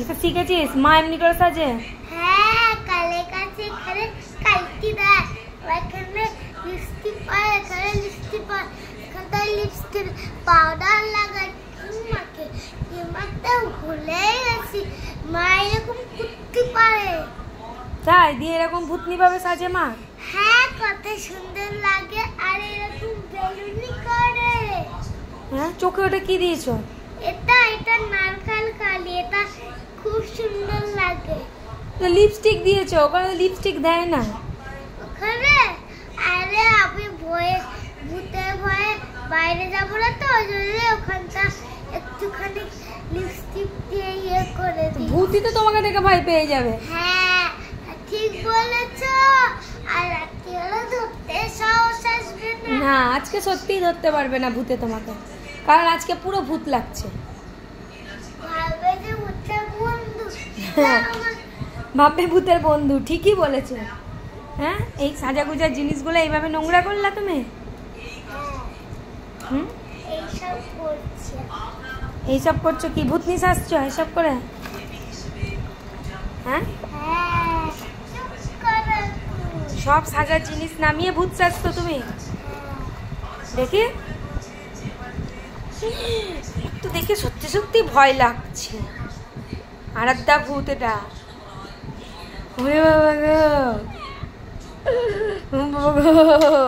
এটা শিখেছিস? মা এমনি করে সাজে? হ্যাঁ, কালে কাছে এখানে কাইটি দেয়, এখানে লিপস্টিক পায়, এখানে লিপস্টিক পায়, এখানে লিপস্টিক পাউডার লাগায়, মাকে মাকে ভুলে গেছি মা এরকম করতে পারে। তাই দিয়ে এরকম ভূতনি ভাবে সাজে মা? হ্যাঁ, কত সুন্দর লাগে। আর এরকম বেলুনি করে। হ্যাঁ, চোখে ওটা কি দিয়েছো? এটা নারকেল কালি, এটা খুব সুন্দর লাগে। লিপস্টিক দিয়েছো? ওখানে লিপস্টিক দেয় না ওখানে। আরে আমি ভূতের ভয়ে বাইরে যাবো না তো, ওই জন্য ওখানটা একটুখানি লিপস্টিক দিয়ে ইয়ে করে দিই। ভূতই তো তোমাকে দেখে ভয় পেয়ে যাবে। হ্যাঁ, ঠিক বলেছো। আর রাত্রি হলো ধরতে সাহস আসবে না। না, আজকে সত্যিই ধরতে পারবে না ভূতে তোমাকে, কারণ আজকে পুরো ভূত লাগছে। ভাববে যে ভূতের বন্ধু। ভাববে ভূতের বন্ধু, ঠিকই বলেছে। হ্যাঁ, এই সাজাগুজার জিনিসগুলো এইভাবে নোংরা করলা তুমি? হুম, এইসব করছো কি? ভূতনি সাজছো এইসব করে? হ্যাঁ, সব সাজার জিনিস নামিয়ে ভূত সাজতো তুমি? দেখি তো, দেখে সত্যি সত্যি ভয় লাগছে। আরাধ্যা ভূত এটা। ওরে বাবা গো, বাবা গো।